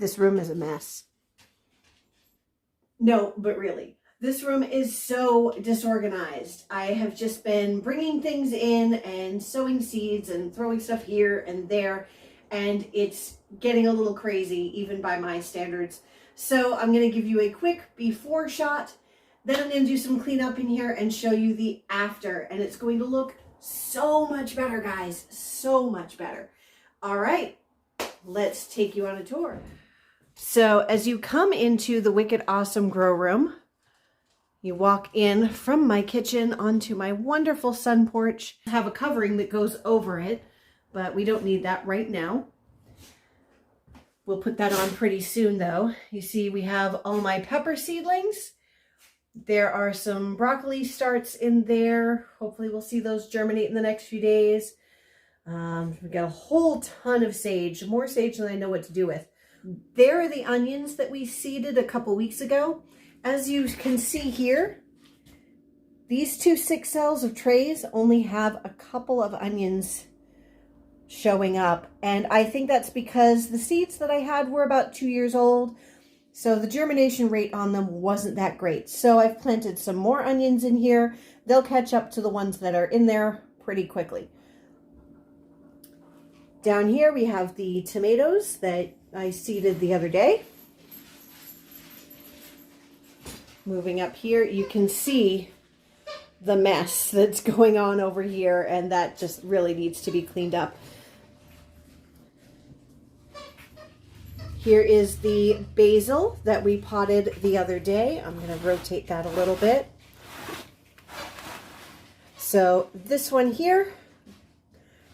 This room is a mess. No, but really, this room is so disorganized. I have just been bringing things in and sowing seeds and throwing stuff here and there, and it's getting a little crazy even by my standards. So I'm going to give you a quick before shot, then I'm going to do some cleanup in here and show you the after, and it's going to look so much better, guys, so much better. All right, let's take you on a tour. So as you come into the Wicked Awesome Grow Room, you walk in from my kitchen onto my wonderful sun porch. I have a covering that goes over it, but we don't need that right now. We'll put that on pretty soon though. You see we have all my pepper seedlings. There are some broccoli starts in there. Hopefully we'll see those germinate in the next few days. We've got a whole ton of sage, more sage than I know what to do with. There are the onions that we seeded a couple weeks ago. As you can see here, these 2 6 cells of trays only have a couple of onions showing up. And I think that's because the seeds that I had were about 2 years old. So the germination rate on them wasn't that great. So I've planted some more onions in here. They'll catch up to the ones that are in there pretty quickly. Down here we have the tomatoes that I seeded the other day. Moving up here, you can see the mess that's going on over here, and that just really needs to be cleaned up. Here is the basil that we potted the other day. I'm going to rotate that a little bit. So this one here,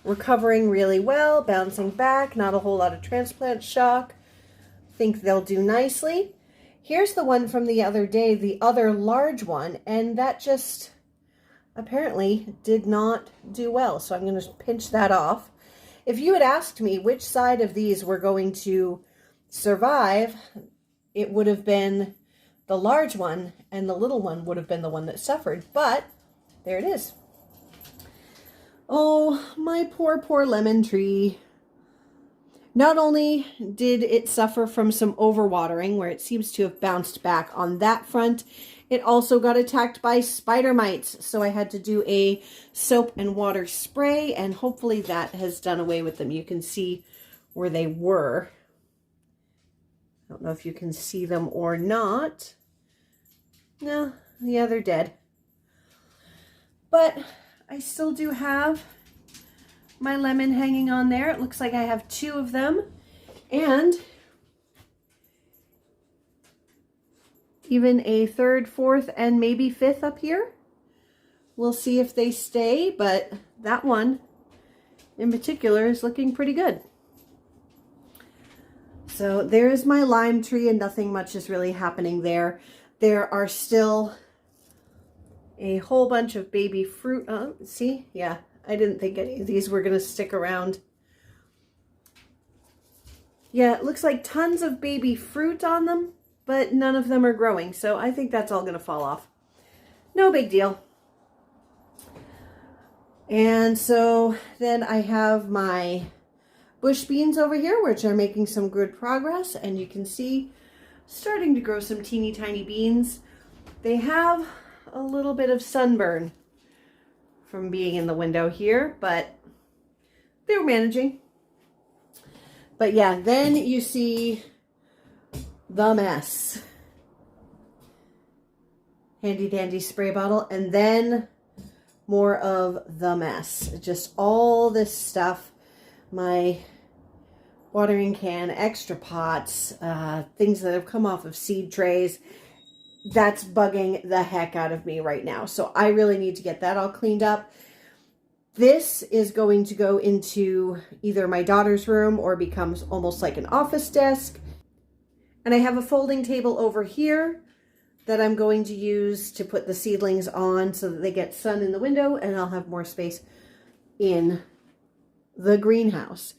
recovering really well, bouncing back, not a whole lot of transplant shock. Think they'll do nicely. Here's the one from the other day, the other large one, and that just apparently did not do well. So I'm going to pinch that off. If you had asked me which side of these were going to survive, it would have been the large one, and the little one would have been the one that suffered. But there it is. Oh, my poor, poor lemon tree. Not only did it suffer from some overwatering, where it seems to have bounced back on that front, it also got attacked by spider mites. So I had to do a soap and water spray, and hopefully that has done away with them. You can see where they were. I don't know if you can see them or not. No, yeah, they're dead. But I still do have my lemon hanging on there. It looks like I have 2 of them. And even a 3rd, 4th, and maybe 5th up here. We'll see if they stay, but that one in particular is looking pretty good. So there's my lime tree, and nothing much is really happening there. There are still a whole bunch of baby fruit. See? Yeah, I didn't think any of these were going to stick around. Yeah, it looks like tons of baby fruit on them, but none of them are growing. So I think that's all going to fall off. No big deal. And so then I have my bush beans over here, which are making some good progress. And you can see starting to grow some teeny tiny beans. They have a little bit of sunburn from being in the window here, but they're managing. But yeah, then you see the mess. Handy dandy spray bottle, and then more of the mess. Just all this stuff. My watering can, extra pots, things that have come off of seed trays. That's bugging the heck out of me right now. So I really need to get that all cleaned up. This is going to go into either my daughter's room or becomes almost like an office desk. And I have a folding table over here that I'm going to use to put the seedlings on so that they get sun in the window, and I'll have more space in the greenhouse.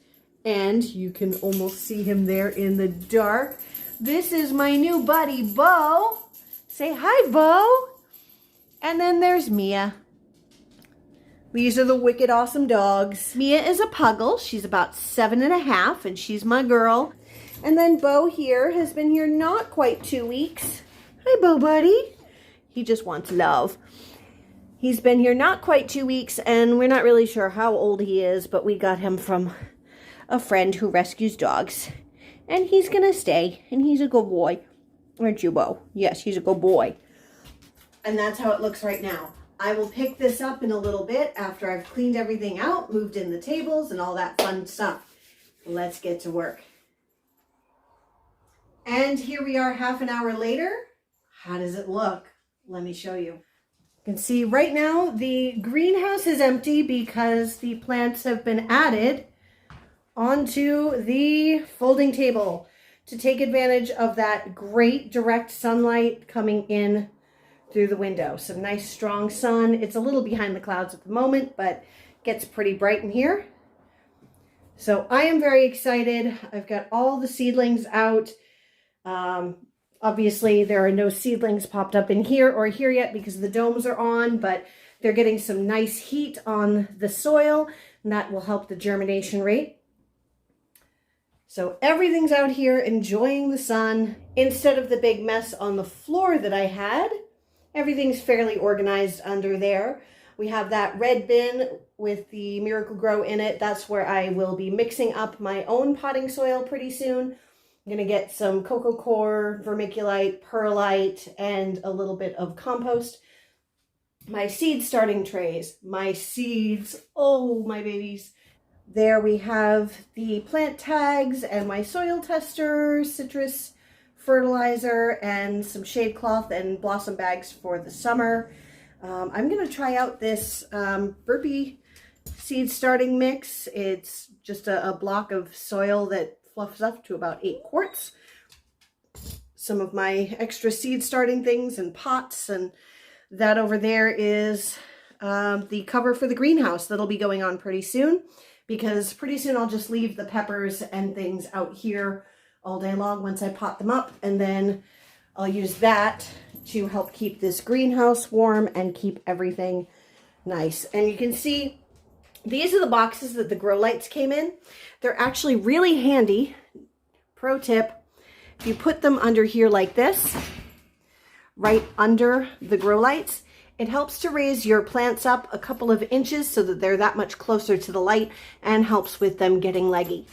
And you can almost see him there in the dark. This is my new buddy, Bo. Say hi, Bo. And then there's Mia. These are the Wicked Awesome dogs. Mia is a puggle. She's about 7.5, and she's my girl. And then Bo here has been here not quite 2 weeks. Hi, Bo buddy. He just wants love. He's been here not quite 2 weeks, and we're not really sure how old he is, but we got him from a friend who rescues dogs. And he's gonna stay, and he's a good boy. Aren't you, Bo? Yes, he's a good boy. And that's how it looks right now. I will pick this up in a little bit after I've cleaned everything out, moved in the tables, and all that fun stuff. Let's get to work. And here we are half an hour later. How does it look? Let me show you. You can see right now the greenhouse is empty because the plants have been added onto the folding table to take advantage of that great direct sunlight coming in through the window. Some nice strong sun. It's a little behind the clouds at the moment, but gets pretty bright in here. So I am very excited. I've got all the seedlings out. Obviously there are no seedlings popped up in here or here yet because the domes are on, but they're getting some nice heat on the soil, and that will help the germination rate. So everything's out here enjoying the sun. Instead of the big mess on the floor that I had, everything's fairly organized under there. We have that red bin with the Miracle Grow in it. That's where I will be mixing up my own potting soil pretty soon. I'm going to get some coco coir, vermiculite, perlite, and a little bit of compost. My seed starting trays, my seeds, oh my babies. There we have the plant tags and my soil tester, citrus fertilizer, and some shade cloth and blossom bags for the summer. I'm going to try out this burpee seed starting mix. It's just a block of soil that fluffs up to about 8 quarts. Some of my extra seed starting things and pots, and that over there is the cover for the greenhouse that'll be going on pretty soon, because pretty soon I'll just leave the peppers and things out here all day long once I pot them up, and then I'll use that to help keep this greenhouse warm and keep everything nice. And you can see these are the boxes that the grow lights came in. They're actually really handy. Pro tip, if you put them under here like this, right under the grow lights, it helps to raise your plants up a couple of inches so that they're that much closer to the light and helps with them getting leggy.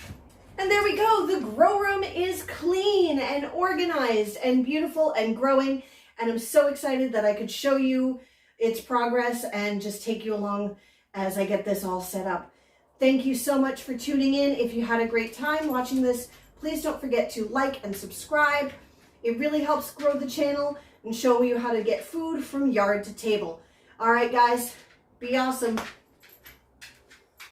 And there we go. The grow room is clean and organized and beautiful and growing. And I'm so excited that I could show you its progress and just take you along as I get this all set up. Thank you so much for tuning in. If you had a great time watching this, please don't forget to like and subscribe. It really helps grow the channel and show you how to get food from yard to table. All right, guys, be awesome.